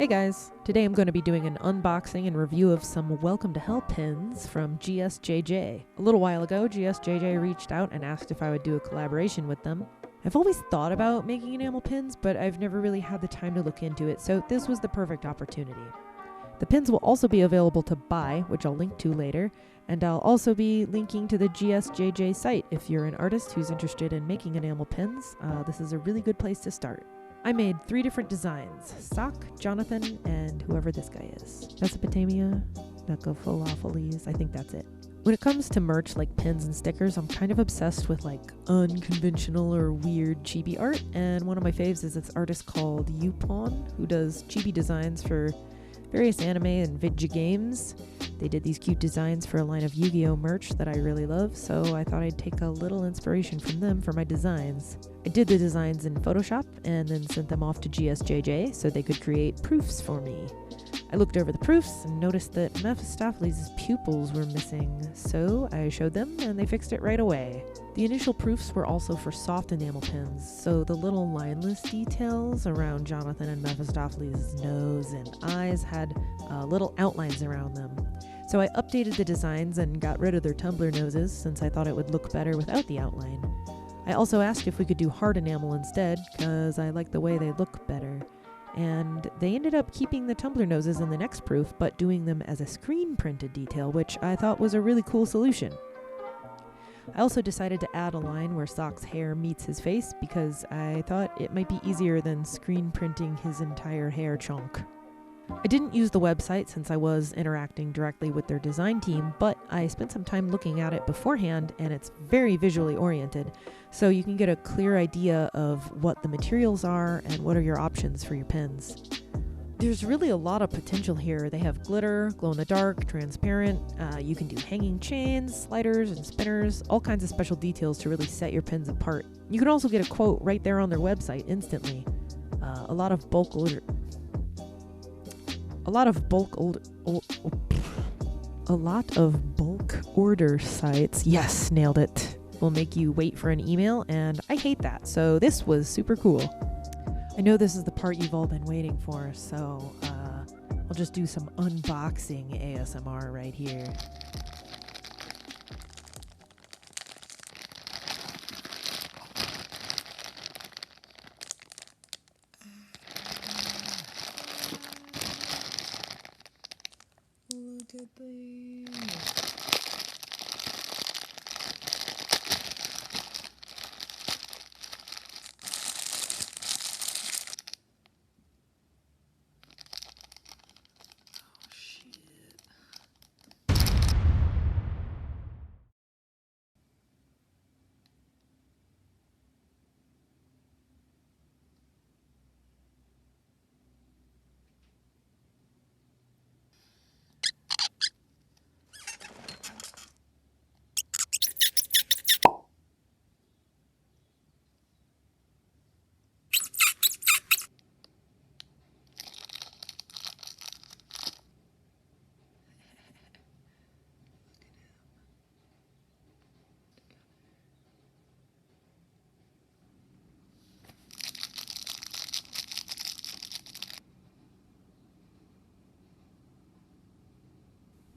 Hey guys, today I'm going to be doing an unboxing and review of some Welcome to Hell pins from GSJJ. A little while ago, GSJJ reached out and asked if I would do a collaboration with them. I've always thought about making enamel pins, but I've never really had the time to look into it, so this was the perfect opportunity. The pins will also be available to buy, which I'll link to later, and I'll also be linking to the GSJJ site if you're an artist who's interested in making enamel pins. This is a really good place to start. I made 3 different designs: Sock, Jonathan, and whoever this guy is. Mesopotamia, Necophilophilles, I think that's it. When it comes to merch like pins and stickers, I'm kind of obsessed with like unconventional or weird chibi art, and one of my faves is this artist called Upon, who does chibi designs for various anime and video games. They did these cute designs for a line of Yu-Gi-Oh merch that I really love, so I thought I'd take a little inspiration from them for my designs. I did the designs in Photoshop and then sent them off to GSJJ so they could create proofs for me. I looked over the proofs and noticed that Mephistopheles' pupils were missing, so I showed them and they fixed it right away. The initial proofs were also for soft enamel pins, so the little lineless details around Jonathan and Mephistopheles' nose and eyes had little outlines around them. So I updated the designs and got rid of their tumbler noses since I thought it would look better without the outline. I also asked if we could do hard enamel instead, because I like the way they look better. And they ended up keeping the tumbler noses in the next proof, but doing them as a screen printed detail, which I thought was a really cool solution. I also decided to add a line where Sock's hair meets his face because I thought it might be easier than screen printing his entire hair chunk. I didn't use the website since I was interacting directly with their design team, but I spent some time looking at it beforehand, and it's very visually oriented, so you can get a clear idea of what the materials are and what are your options for your pins. There's really a lot of potential here. They have glitter, glow-in-the-dark, transparent, you can do hanging chains, sliders, and spinners, all kinds of special details to really set your pins apart. You can also get a quote right there on their website instantly. A lot of bulk order sites, yes, nailed it, will make you wait for an email, and I hate that, so this was super cool. I know this is the part you've all been waiting for, so I'll just do some unboxing ASMR right here. Look at these.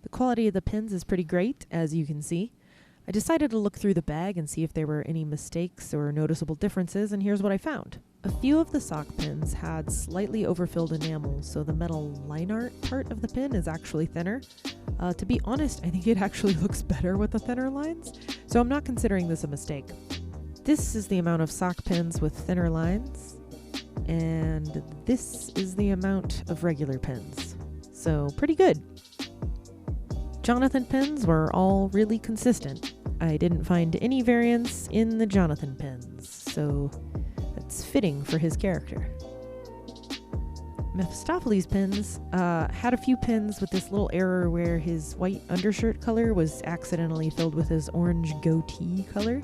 The quality of the pins is pretty great, as you can see. I decided to look through the bag and see if there were any mistakes or noticeable differences, and here's what I found. A few of the sock pins had slightly overfilled enamel, so the metal line art part of the pin is actually thinner. To be honest, I think it actually looks better with the thinner lines, so I'm not considering this a mistake. This is the amount of sock pins with thinner lines, and this is the amount of regular pins. So pretty good. Jonathan pins were all really consistent. I didn't find any variance in the Jonathan pins, so that's fitting for his character. Mephistopheles pins had a few pins with this little error where his white undershirt color was accidentally filled with his orange goatee color,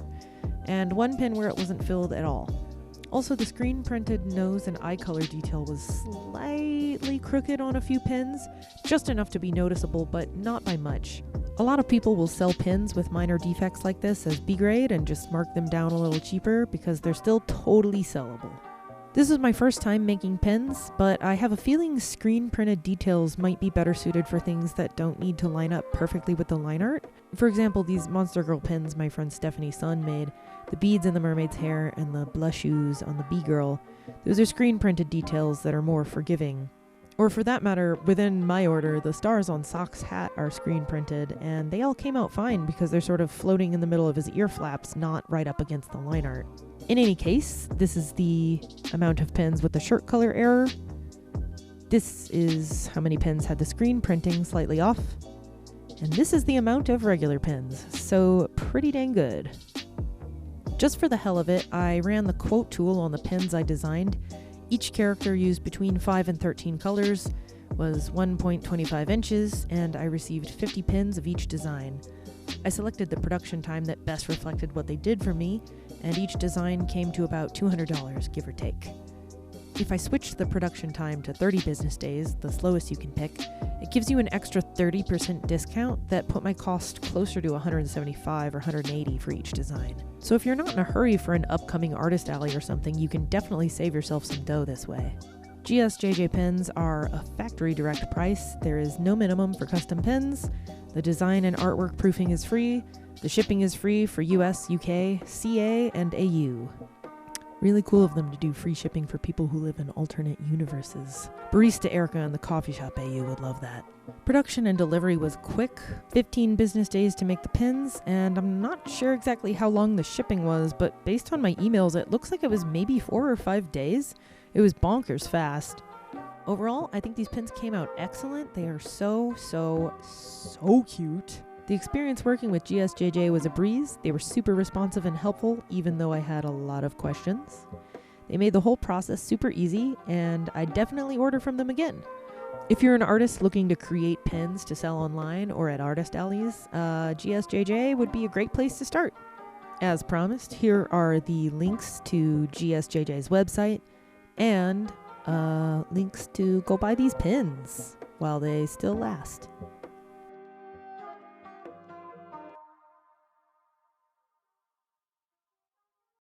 and one pin where it wasn't filled at all. Also, the screen printed nose and eye color detail was slightly crooked on a few pins, just enough to be noticeable, but not by much. A lot of people will sell pins with minor defects like this as B grade and just mark them down a little cheaper because they're still totally sellable. This is my first time making pens, but I have a feeling screen printed details might be better suited for things that don't need to line up perfectly with the line art. For example, these Monster Girl pins my friend Stephanie's son made, the beads in the mermaid's hair and the blushes on the bee girl, those are screen printed details that are more forgiving. Or for that matter, within my order, the stars on Sock's hat are screen printed, and they all came out fine because they're sort of floating in the middle of his ear flaps, not right up against the line art. In any case, this is the amount of pens with the shirt color error. This is how many pens had the screen printing slightly off. And this is the amount of regular pens, so pretty dang good. Just for the hell of it, I ran the quote tool on the pens I designed. Each character used between 5 and 13 colors, was 1.25 inches, and I received 50 pins of each design. I selected the production time that best reflected what they did for me, and each design came to about $200, give or take. If I switched the production time to 30 business days, the slowest you can pick, it gives you an extra 30% discount that put my cost closer to $175 or $180 for each design. So if you're not in a hurry for an upcoming artist alley or something, you can definitely save yourself some dough this way. GSJJ pens are a factory direct price. There is no minimum for custom pens. The design and artwork proofing is free. The shipping is free for US, UK, CA, and AU. Really cool of them to do free shipping for people who live in alternate universes. Barista Erica in the coffee shop AU would love that. Production and delivery was quick, 15 business days to make the pins, and I'm not sure exactly how long the shipping was, but based on my emails, it looks like it was maybe 4 or 5 days. It was bonkers fast. Overall, I think these pins came out excellent. They are so cute. The experience working with GSJJ was a breeze. They were super responsive and helpful, even though I had a lot of questions. They made the whole process super easy, and I definitely order from them again. If you're an artist looking to create pins to sell online or at artist alleys, GSJJ would be a great place to start. As promised, here are the links to GSJJ's website and links to go buy these pins while they still last.